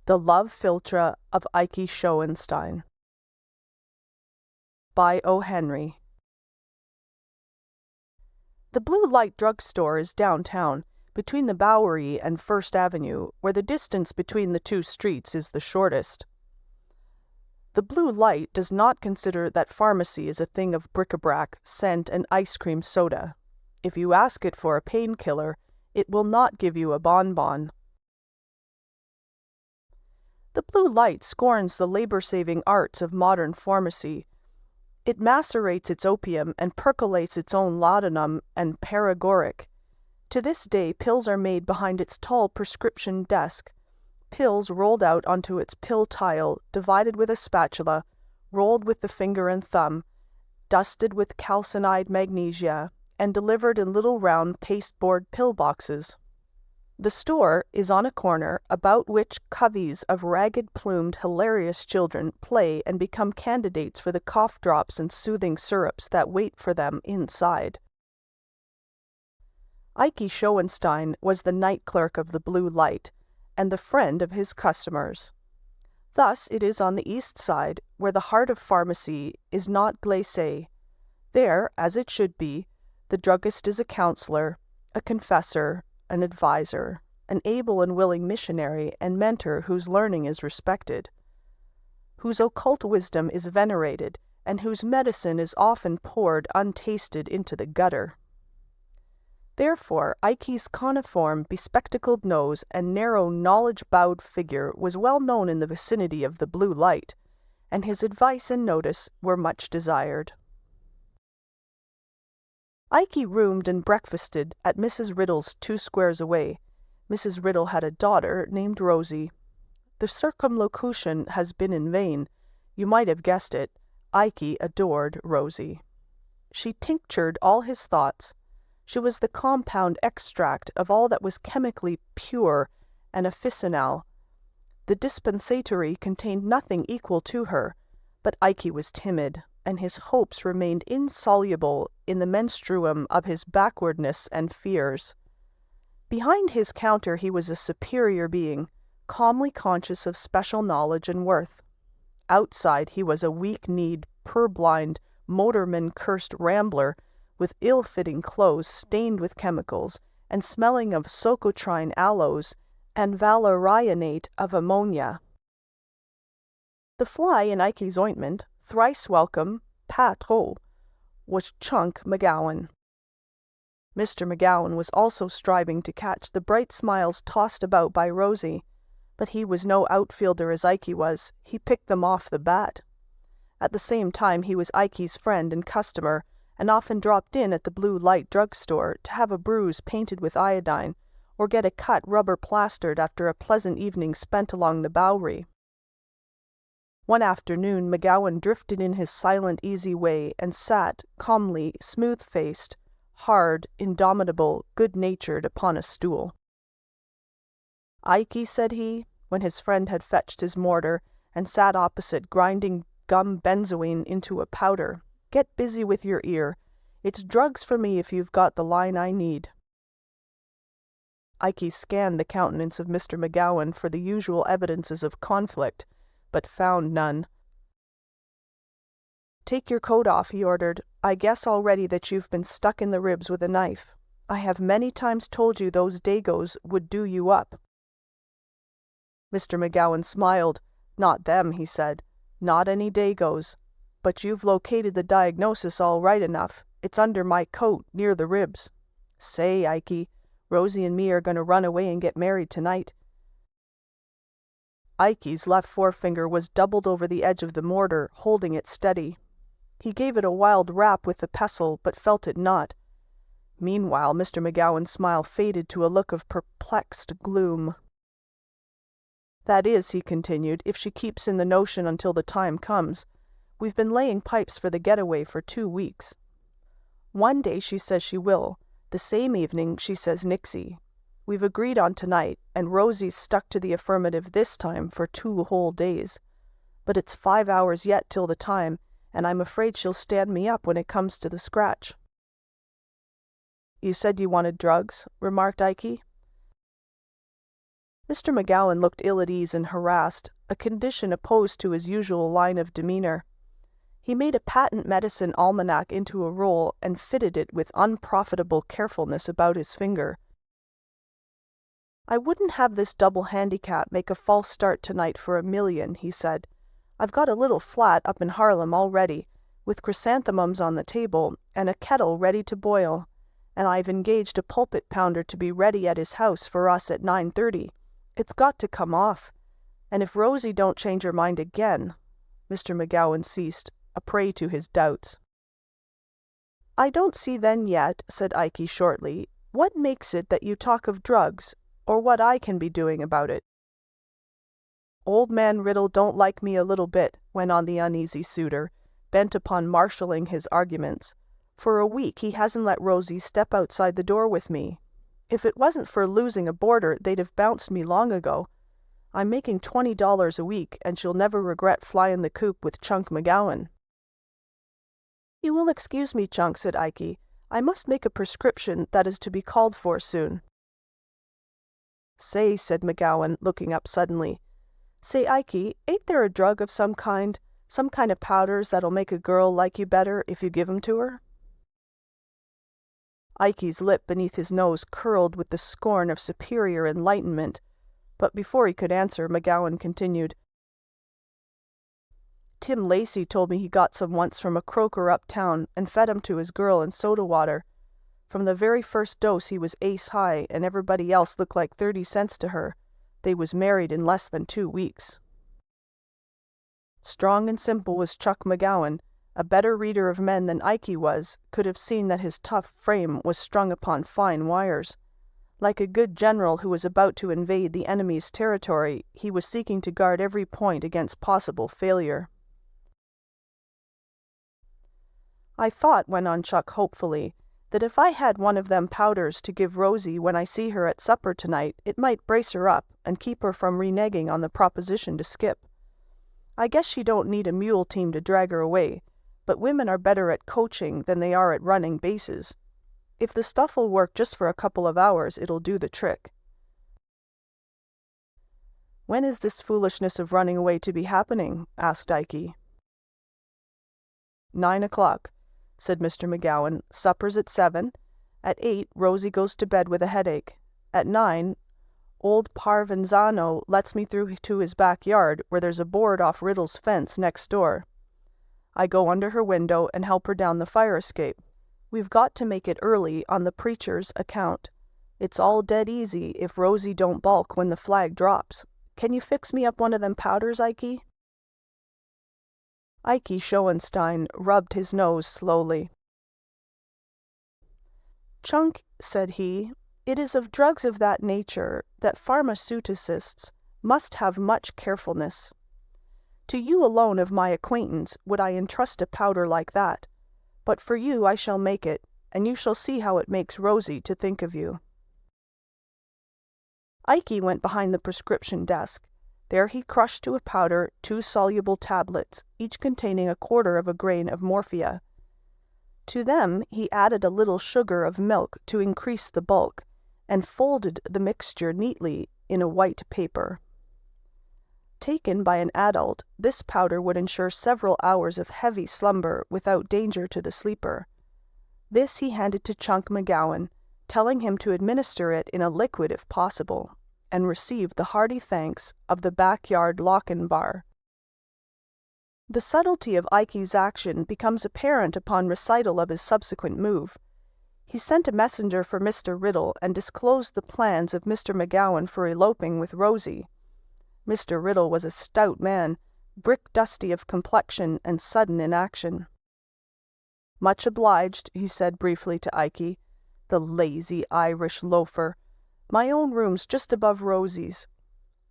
The Love-Philtre of Ikey Schoenstein by O. Henry. The Blue Light drugstore is downtown, between the Bowery and First Avenue, where the distance between the two streets is the shortest. The Blue Light does not consider that pharmacy is a thing of bric-a-brac, scent, and ice cream soda. If you ask it for a painkiller, it will not give you a bonbon. The Blue Light scorns the labor-saving arts of modern pharmacy. It macerates its opium and percolates its own laudanum and paregoric. To this day, pills are made behind its tall prescription desk, pills rolled out onto its pill tile, divided with a spatula, rolled with the finger and thumb, dusted with calcined magnesia, and delivered in little round pasteboard pill boxes. The store is on a corner about which coveys of ragged-plumed, hilarious children play and become candidates for the cough drops and soothing syrups that wait for them inside. Ikey Schoenstein was the night clerk of the Blue Light, and the friend of his customers. Thus it is on the East Side, where the heart of pharmacy is not glacé. There, as it should be, the druggist is a counselor, a confessor, an advisor, an able and willing missionary and mentor whose learning is respected, whose occult wisdom is venerated, and whose medicine is often poured untasted into the gutter. Therefore, Ikey's coniform, bespectacled nose and narrow, knowledge-bowed figure was well known in the vicinity of the Blue Light, and his advice and notice were much desired. Ikey roomed and breakfasted at Mrs. Riddle's 2 squares away. Mrs. Riddle had a daughter named Rosy. The circumlocution has been in vain. You might have guessed it. Ikey adored Rosy. She tinctured all his thoughts. She was the compound extract of all that was chemically pure and officinal. The dispensatory contained nothing equal to her, but Ikey was timid, and his hopes remained insoluble in the menstruum of his backwardness and fears. Behind his counter he was a superior being, calmly conscious of special knowledge and worth. Outside he was a weak-kneed, purblind, motorman-cursed rambler, with ill-fitting clothes stained with chemicals, and smelling of socotrine aloes and valerianate of ammonia. The fly in Ikey's ointment, thrice welcome, pas trop, was Chunk McGowan. Mr. McGowan was also striving to catch the bright smiles tossed about by Rosy, but he was no outfielder as Ikey was. He picked them off the bat. At the same time he was Ikey's friend and customer, and often dropped in at the Blue Light drugstore to have a bruise painted with iodine, or get a cut rubber plastered after a pleasant evening spent along the Bowery. One afternoon McGowan drifted in his silent, easy way and sat, calmly, smooth-faced, hard, indomitable, good-natured, upon a stool. "Ikey," said he, when his friend had fetched his mortar and sat opposite grinding gum benzoin into a powder, "get busy with your ear. It's drugs for me if you've got the line I need." Ikey scanned the countenance of Mr. McGowan for the usual evidences of conflict, but found none. "Take your coat off," he ordered. "I guess already that you've been stuck in the ribs with a knife. I have many times told you those Dagos would do you up." Mr. McGowan smiled. "Not them," he said. "Not any Dagos. But you've located the diagnosis all right enough. It's under my coat, near the ribs. Say, Ikey, Rosy and me are going to run away and get married tonight." Ikey's left forefinger was doubled over the edge of the mortar, holding it steady. He gave it a wild rap with the pestle, but felt it not. Meanwhile Mr. McGowan's smile faded to a look of perplexed gloom. "That is," he continued, "if she keeps in the notion until the time comes. We've been laying pipes for the getaway for 2 weeks. One day she says she will. The same evening she says nixie. We've agreed on tonight, and Rosy's stuck to the affirmative this time for 2 whole days. But it's 5 hours yet till the time, and I'm afraid she'll stand me up when it comes to the scratch." "You said you wanted drugs," remarked Ikey. Mr. McGowan looked ill at ease and harassed, a condition opposed to his usual line of demeanor. He made a patent medicine almanac into a roll and fitted it with unprofitable carefulness about his finger. "I wouldn't have this double handicap make a false start tonight for $1,000,000, he said. "I've got a little flat up in Harlem all ready, with chrysanthemums on the table and a kettle ready to boil, and I've engaged a pulpit pounder to be ready at his house for us at 9:30. It's got to come off. And if Rosy don't change her mind again—" Mr. McGowan ceased, a prey to his doubts. "I don't see then yet," said Ikey shortly, "what makes it that you talk of drugs, or what I can be doing about it." "Old man Riddle don't like me a little bit," went on the uneasy suitor, bent upon marshalling his arguments. "For a week he hasn't let Rosy step outside the door with me. If it wasn't for losing a boarder, they'd have bounced me long ago. I'm making $20 a week, and she'll never regret flying the coop with Chunk McGowan." "You will excuse me, Chunk," said Ikey. "I must make a prescription that is to be called for soon." "Say," said McGowan, looking up suddenly. "Say, Ikey, ain't there a drug of some kind of powders that'll make a girl like you better if you give 'em to her?" Ikey's lip beneath his nose curled with the scorn of superior enlightenment, but before he could answer, McGowan continued, "Tim Lacey told me he got some once from a croaker uptown and fed 'em to his girl in soda water. From the very first dose he was ace high, and everybody else looked like 30 cents to her. They was married in less than 2 weeks." Strong and simple was Chuck McGowan. A better reader of men than Ikey was, could have seen that his tough frame was strung upon fine wires. Like a good general who was about to invade the enemy's territory, he was seeking to guard every point against possible failure. "I thought," went on Chuck hopefully, "that if I had one of them powders to give Rosy when I see her at supper tonight, it might brace her up and keep her from reneging on the proposition to skip. I guess she don't need a mule team to drag her away, but women are better at coaching than they are at running bases. If the stuff'll work just for a couple of hours, it'll do the trick." "When is this foolishness of running away to be happening?" asked Ikey. 9 o'clock, said Mr. McGowan. "Supper's at 7. At 8, Rosy goes to bed with a headache. At 9, old Parvenzano lets me through to his backyard, where there's a board off Riddle's fence next door. I go under her window and help her down the fire escape. We've got to make it early on the preacher's account. It's all dead easy if Rosy don't balk when the flag drops. Can you fix me up one of them powders, Ikey?" Ikey Schoenstein rubbed his nose slowly. "Chunk," said he, "it is of drugs of that nature that pharmaceuticists must have much carefulness. To you alone of my acquaintance would I entrust a powder like that, but for you I shall make it, and you shall see how it makes Rosy to think of you." Ikey went behind the prescription desk. There he crushed to a powder 2 soluble tablets, each containing 1/4 grain of morphia. To them he added a little sugar of milk to increase the bulk, and folded the mixture neatly in a white paper. Taken by an adult, this powder would ensure several hours of heavy slumber without danger to the sleeper. This he handed to Chunk McGowan, telling him to administer it in a liquid if possible, and received the hearty thanks of the backyard Lochinvar. The subtlety of Ikey's action becomes apparent upon recital of his subsequent move. He sent a messenger for Mr. Riddle and disclosed the plans of Mr. McGowan for eloping with Rosy. Mr. Riddle was a stout man, brick-dusty of complexion and sudden in action. "Much obliged," he said briefly to Ikey. "The lazy Irish loafer. My own room's just above Rosy's.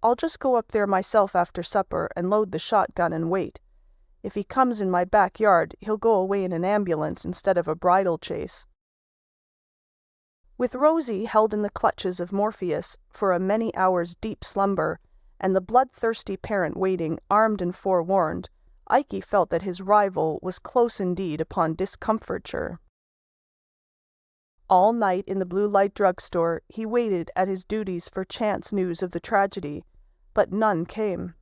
I'll just go up there myself after supper and load the shotgun and wait. If he comes in my backyard, he'll go away in an ambulance instead of a bridal chaise." With Rosy held in the clutches of Morpheus for a many hours' deep slumber, and the bloodthirsty parent waiting, armed and forewarned, Ikey felt that his rival was close indeed upon discomfiture. All night in the blue light drugstore he waited at his duties for chance news of the tragedy, but none came.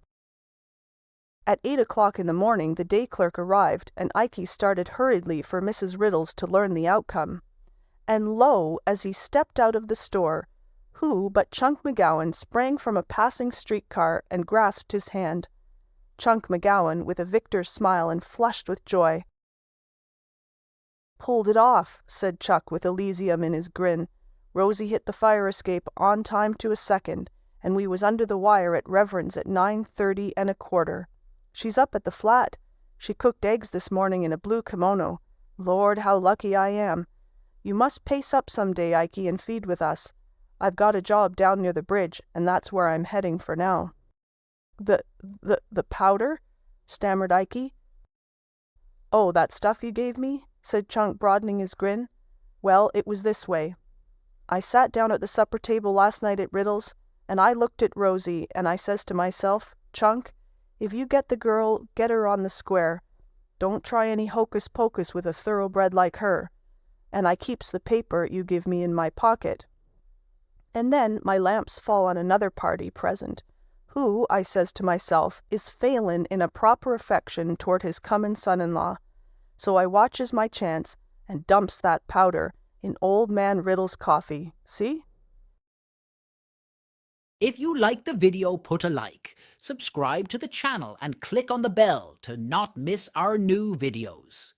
At 8 o'clock in the morning the day clerk arrived, and Ikey started hurriedly for Mrs. Riddle's to learn the outcome. And lo, as he stepped out of the store, who but Chunk McGowan sprang from a passing streetcar and grasped his hand. Chunk McGowan, with a victor's smile and flushed with joy. "Pulled it off," said Chuck with Elysium in his grin. "Rosy hit the fire escape on time to a second, and we was under the wire at Reverend's at 9:30 1/4. She's up at the flat. She cooked eggs this morning in a blue kimono. Lord, how lucky I am. You must pace up some day, Ikey, and feed with us. I've got a job down near the bridge, and that's where I'm heading for now." The powder?" stammered Ikey. "Oh, that stuff you gave me?" said Chunk, broadening his grin. "Well, it was this way. I sat down at the supper table last night at Riddle's, and I looked at Rosy, and I says to myself, Chunk, if you get the girl, get her on the square. Don't try any hocus pocus with a thoroughbred like her. And I keeps the paper you give me in my pocket. And then my lamps fall on another party present, who, I says to myself, is failin' in a proper affection toward his comin' son-in-law. So I watches my chance and dumps that powder in old man Riddle's coffee. See?" If you like the video, put a like, subscribe to the channel and click on the bell to not miss our new videos.